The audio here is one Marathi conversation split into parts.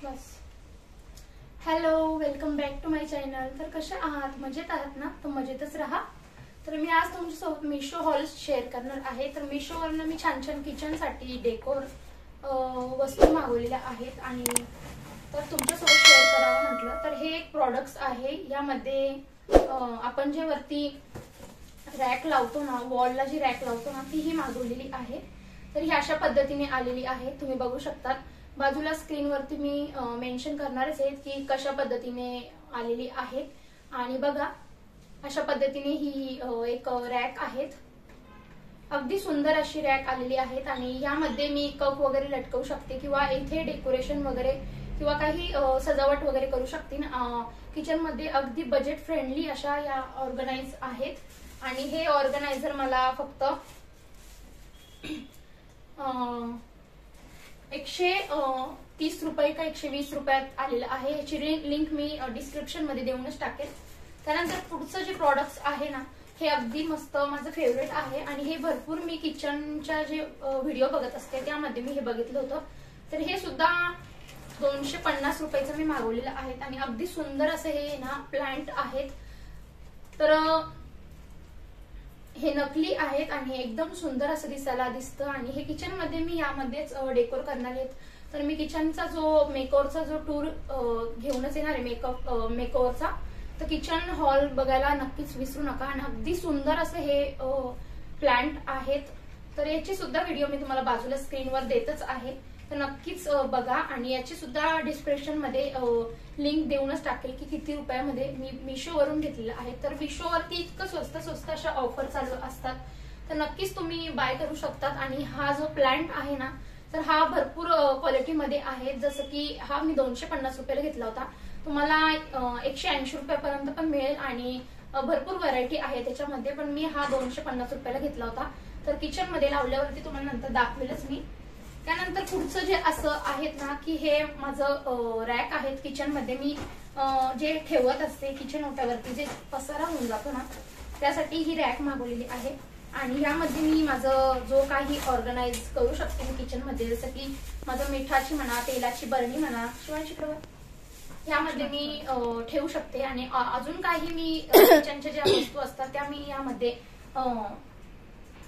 Bus. Hello, welcome back to my channel. तर कशा आहात? मजेत आहात ना? तर मजेतच राहा. तर मी आज तुमच्यासोबत मिशो हॉल्स शेअर करणार आहे. तर मिशोवरनं मी छान छान किचनसाठी डेकोर वस्तू मागवलेल्या आहेत आणि तर तुमच्यासोबत शेअर करावं म्हटलं. तर हे एक प्रॉडक्ट्स आहे. यामध्ये आपण जे वरती रॅक लावतो ना, वॉलला जी रॅक लावतो ना, ती ही मागवलेली आहे. तर ही अशा पद्धतीने आलेली आहे. तुम्ही बघू शकता. बाजूला स्क्रीनवरती मी मेन्शन करणारच आहे की कशा पद्धतीने आलेली आहे. आणि बघा, अशा पद्धतीने ही एक रॅक आहेत. अगदी सुंदर अशी रॅक आलेली आहेत आणि यामध्ये मी कप वगैरे लटकवू शकते किंवा इथे डेकोरेशन वगैरे किंवा काही सजावट वगैरे करू शकते. किचन मध्ये अगदी बजेट फ्रेंडली अशा या ऑर्गनाइज आहेत. आणि हे ऑर्गनायझर मला फक्त 130 रुपये का 120 रुपयात आलेलं आहे. याची लिंक मी डिस्क्रिप्शन मध्ये देऊनच टाकेल. त्यानंतर पुढचं जे प्रॉडक्ट्स आहे ना, हे अगदी मस्त माझं फेवरेट आहे आणि हे भरपूर मी किचनच्या जे व्हिडिओ बघत असते त्यामध्ये मी हे बघितलं होतं. तर हे सुद्धा 250 रुपयाचं मी मागवलेलं आहे आणि अगदी सुंदर असं हे ना प्लांट आहेत. तर हे नकली आहेत आणि एकदम सुंदर असं दिसायला दिसतं आणि हे किचन मध्ये मी यामध्येच डेकोर करणार आहेत. तर मी किचनचा जो मेकओव्हरचा जो टूर घेऊनच येणार आहे मेकओव्हरचा. तर किचन हॉल बघायला नक्कीच विसरू नका. आणि अगदी सुंदर असं हे प्लांट आहेत. तर याची सुद्धा व्हिडिओ मी तुम्हाला बाजूला स्क्रीनवर देतच आहे. तर नक्कीच बघा आणि याची सुद्धा डिस्क्रिप्शन मध्ये लिंक देऊनच टाकेल की किती रुपयामध्ये मी मिशोवरून घेतलेलं आहे. तर मिशोवरती इतकं स्वस्त स्वस्त अशा ऑफर चालू असतात. तर नक्कीच तुम्ही बाय करू शकतात. आणि हा जो प्लांट आहे ना, तर हा भरपूर क्वालिटीमध्ये आहे. जसं की हा मी 250 रुपयाला घेतला होता. तुम्हाला 180 रुपयापर्यंत पण मिळेल आणि भरपूर व्हरायटी आहे त्याच्यामध्ये. पण मी हा 250 रुपयाला घेतला होता. तर किचन मध्ये लावल्यावरती तुम्हाला नंतर दाखवेलच मी. त्यानंतर पुढचं जे असं आहेत ना की हे माझं रॅक आहेत. किचन मध्ये मी जे ठेवत असते किचन ओट्यावरती जे पसारा होऊन जातो ना, त्यासाठी ही रॅक मागवलेली आहे. आणि यामध्ये मी माझं जो काही ऑर्गनाइज करू शकते मी किचन मध्ये, जसं की माझं मिठाची म्हणा, तेलाची बरणी म्हणा, यामध्ये मी ठेवू शकते. आणि अजून काही मी किचनच्या ज्या वस्तू असतात त्या मी यामध्ये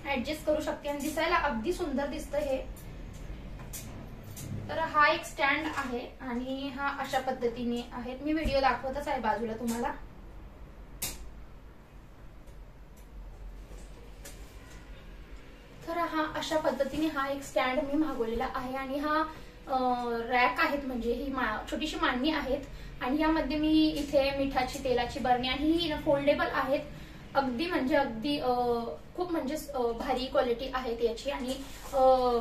ऍडजस्ट करू शकते आणि दिसायला अगदी सुंदर दिसतं हे. तर हा एक स्टँड आहे आणि हा अशा पद्धतीने आहे. मी व्हिडिओ दाखवतच आहे बाजूला तुम्हाला. तर हा अशा पद्धतीने हा एक स्टँड मी मागवलेला आहे. आणि हा रॅक आहेत, म्हणजे ही छोटीशी मांडणी आहेत. आणि यामध्ये मी इथे मिठाची तेलाची बरणी आणि ही फोल्डेबल आहेत. अगदी म्हणजे अगदी खूप म्हणजे भारी क्वालिटी आहे याची. आणि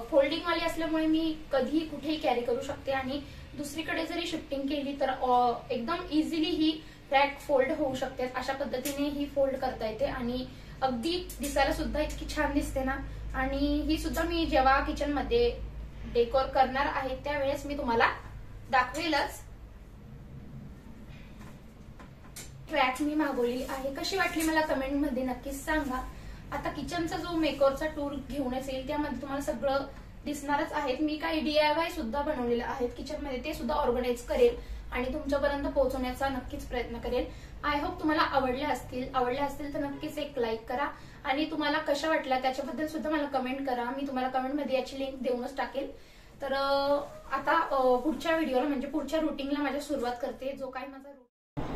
फोल्डिंग वाली असल्यामुळे मी कधी कुठेही कॅरी करू शकते. आणि दुसरीकडे जरी शिफ्टिंग केली तर एकदम इझिली ही रॅक फोल्ड होऊ शकते. अशा पद्धतीने ही फोल्ड करता येते आणि अगदी दिसायला सुद्धा इतकी छान दिसते ना. आणि ही सुद्धा मी जेव्हा किचन मध्ये डेकोर करणार आहे त्यावेळेस मी तुम्हाला दाखवेलच. रॅक मी मागवली आहे. कशी वाटली मला कमेंट मध्ये नक्कीच सांगा. आता किचनचा जो मेकओव्हरचा टूर घेऊनच येईल त्यामध्ये तुम्हाला सगळं दिसणारच आहेत. मी काही DIY सुद्धा बनवलेलं आहेत किचन मध्ये, ते सुद्धा ऑर्गनाइज करेल आणि तुमच्यापर्यंत पोहोचवण्याचा नक्कीच प्रयत्न करेल. आय होप तुम्हाला आवडल्या असतील तर नक्कीच एक लाईक करा. आणि तुम्हाला कशा वाटल्या त्याच्याबद्दल सुद्धा मला कमेंट करा. मी तुम्हाला कमेंट मध्ये याची लिंक देऊनच टाकेल. तर आता पुढच्या व्हिडिओला म्हणजे पुढच्या रुटीनला माझ्या सुरुवात करते. जो काही माझा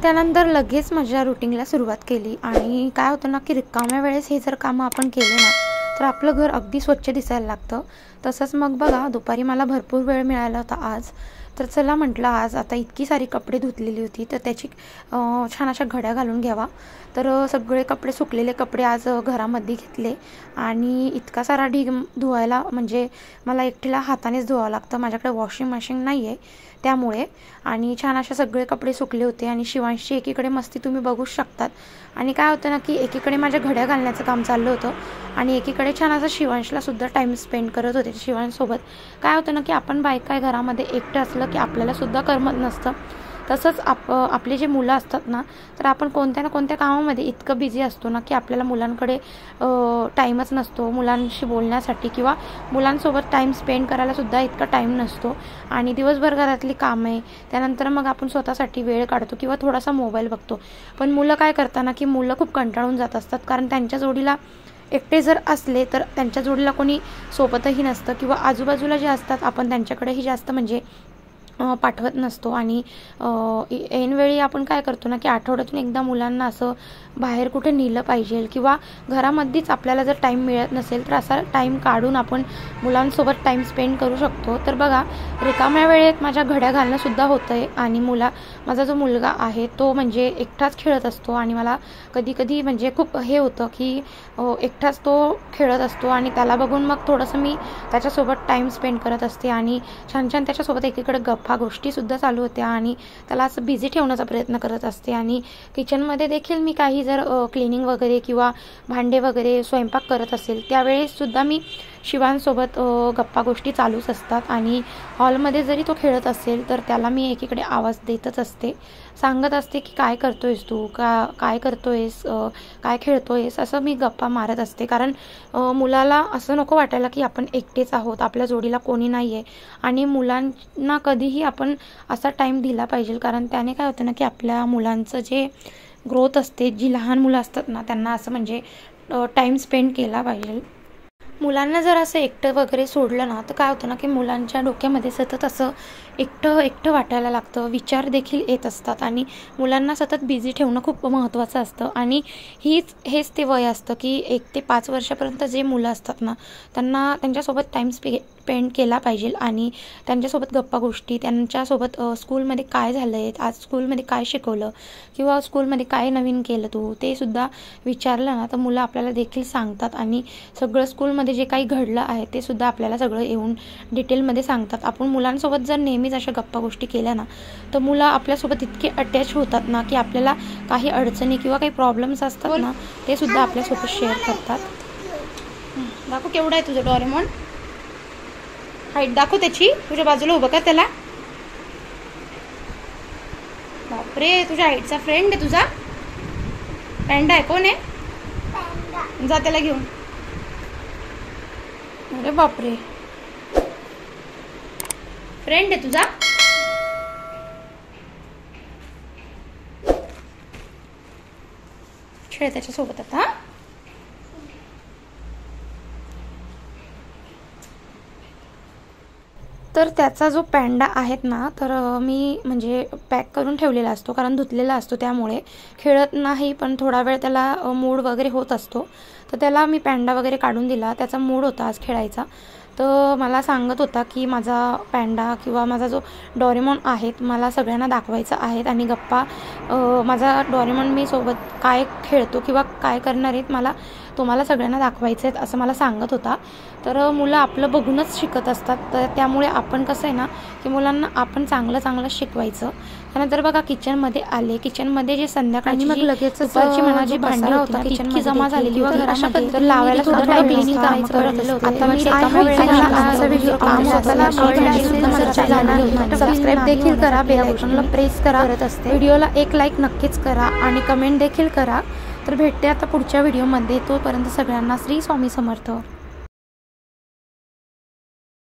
त्यानंतर लगेच माझ्या रुटीनला सुरुवात केली. आणि काय होतं ना की रिकाम्या वेळेस हे जर कामं आपण केले ना तर आपलं घर अगदी स्वच्छ दिसायला लागतं. तसंच मग बघा, दुपारी मला भरपूर वेळ मिळाला होता आज. तर चला म्हटलं, आज आता इतकी सारी कपडे धुतलेली होती तर त्याची छान अशा घड्या घालून घ्यावा. तर सगळे कपडे, सुकलेले कपडे आज घरामध्ये घेतले. आणि इतका सारा ढीग धुवायला म्हणजे मला एकटीला हातानेच धुवावं लागतं. माझ्याकडे वॉशिंग मशीन नाही आहे त्यामुळे. आणि छान अशा सगळे कपडे सुकले होते. आणि शिवांशी एकीकडे मस्ती तुम्ही बघूच शकतात. आणि काय होतं ना की एकीकडे माझ्या घड्या घालण्याचं काम चाललं होतं आणि एकीकडे छान असं शिवांशला सुद्धा टाइम स्पेंड करत होते शिवांसोबत. काय होतं ना की आपण बायका घरामध्ये एकटं असलं की आपल्याला सुद्धा करमत नसतं. तसंच आपले जे मुलं असतात ना, तर आपण कोणत्या ना कोणत्या कामामध्ये इतकं बिझी असतो ना की आपल्याला मुलांकडे टाईमच नसतो मुलांशी बोलण्यासाठी किंवा मुलांसोबत टाईम स्पेंड करायलासुद्धा इतका टाईम नसतो. आणि दिवसभर घरातली कामे, त्यानंतर मग आपण स्वतःसाठी वेळ काढतो किंवा थोडासा मोबाईल बघतो. पण मुलं काय करतात की मुलं खूप कंटाळून जात असतात, कारण त्यांच्या जोडीला एकटे जर असले तर त्यांच्या जोडीला कोणी सोबतही नसतं किंवा आजूबाजूला जे असतात आपण त्यांच्याकडेही जास्त म्हणजे पाठवत नसतो. आणि ऐनवेळी आपण काय करतो ना की आठवड्यातून एकदा मुलांना असं बाहेर कुठे नेलं पाहिजे किंवा घरामध्येच आपल्याला जर टाईम मिळत नसेल तर असा टाईम काढून आपण मुलांसोबत टाईम स्पेंड करू शकतो. तर बघा, रिकाम्या वेळेत माझ्या घड्या घालणंसुद्धा होतं आहे. आणि माझा जो मुलगा आहे तो म्हणजे एकटाच खेळत असतो आणि मला कधी कधी म्हणजे खूप हे होतं की एकटाच तो खेळत असतो आणि त्याला बघून मग थोडंसं मी त्याच्यासोबत टाईम स्पेंड करत असते आणि छान छान त्याच्यासोबत एकीकडे गप्पा गोष्टीसुद्धा चालू होत्या आणि त्याला असं बिझी ठेवण्याचा प्रयत्न करत असते. आणि किचनमध्ये देखील मी काही जर क्लिनिंग वगैरे किंवा भांडे वगैरे स्वयंपाक करत असेल त्यावेळेससुद्धा मी शिवांसोबत गप्पा गोष्टी चालूच असतात. आणि हॉलमध्ये जरी तो खेळत असेल तर त्याला मी एकीकडे आवाज देतच असते, सांगत असते की काय करतोयस तू, काय करतोयस, काय खेळतोयस, असं मी गप्पा मारत असते. कारण मुलाला असं नको वाटायला की आपण एकटेच आहोत, आपल्या जोडीला कोणी नाही आहे. आणि मुलांना कधीही आपण असा टाईम दिला पाहिजे, कारण त्याने काय होतं ना की आपल्या मुलांचं जे ग्रोथ असते, जी लहान मुलं असतात ना त्यांना असं म्हणजे टाईम स्पेंड केला पाहिजे. मुलांना जर असं एकटं वगैरे सोडलं ना तर काय होतं ना की मुलांच्या डोक्यामध्ये सतत असं एकटं वाटायला लागतं, विचार देखील येत असतात आणि मुलांना सतत बिझी ठेवणं खूप महत्त्वाचं असतं. आणि हेच ते वय असतं की 1 ते 5 वर्षापर्यंत जे मुलं असतात ना त्यांना त्यांच्यासोबत टाईम स्पेंड केला पाहिजे आणि त्यांच्यासोबत गप्पा गोष्टी, त्यांच्यासोबत स्कूलमध्ये काय झालं आहे, आज स्कूलमध्ये काय शिकवलं किंवा स्कूलमध्ये काय नवीन केलं तू, ते सुद्धा विचारलं ना तर मुलं आपल्याला देखील सांगतात. आणि सगळं स्कूलमध्ये जे काही घडलं आहे ते सुद्धा आपल्याला सगळं येऊन डिटेलमध्ये सांगतात. आपण मुलांसोबत जर नेहमीच अशा गप्पा गोष्टी केल्या ना तर मुलं आपल्यासोबत इतके अटॅच होतात ना की आपल्याला काही अडचणी किंवा काही प्रॉब्लेम्स असतात ना ते सुद्धा आपल्यासोबत शेअर करतात. दाखव केवढा आहे तुझं डोरेमॉन, हाईट दाखव त्याची, तुझ्या बाजूला उभं कर त्याला. बापरे, तुझ्या हाईटचा फ्रेंड आहे तुझा पॅन्डा आहे. कोण आहे? जा त्याला घेऊन. अरे बापरे, फ्रेंड आहे तुझा? खेळ त्याच्यासोबत आता. तर त्याचा जो पॅन्डा आहेत ना तर मी म्हणजे पॅक करून ठेवलेला असतो, कारण धुतलेला असतो त्यामुळे खेळत नाही. पण थोडा वेळ त्याला मूड वगैरे होत असतो तर त्याला मी पॅन्डा वगैरे काढून दिला. त्याचा मूड होता आज खेळायचा, तर मला सांगत होता की माझा पॅन्डा किंवा माझा जो डोरेमॉन आहेत मला सगळ्यांना दाखवायचा आहेत आणि गप्पा माझा डोरेमॉन मी सोबत काय खेळतो किंवा काय करणार आहेत मला तुम्हाला सगळ्यांना दाखवायचं आहेत असं मला सांगत होता. तर मुलं आपलं बघूनच शिकत असतात, तर त्यामुळे आपण कसं आहे ना की मुलांना आपण चांगलं शिकवायचं. त्यानंतर बघा किचनमध्ये आले, किचनमध्ये जे संध्याकाळची मग लगेच दुपारची जी भांडी होती किचनमध्ये जमा झालेली किंवा घरामध्ये तर लावायला थोडं टाइम क्लिनिंग करायचं होतं. आता मी सबस्क्राईब देखील करा, बेल आयकॉनला प्रेस करा, व्हिडिओला एक लाईक नक्कीच करा आणि कमेंट देखील करा. तर भेटते आता पुढच्या व्हिडिओमध्ये. तोपर्यंत सगळ्यांना श्री स्वामी समर्थ.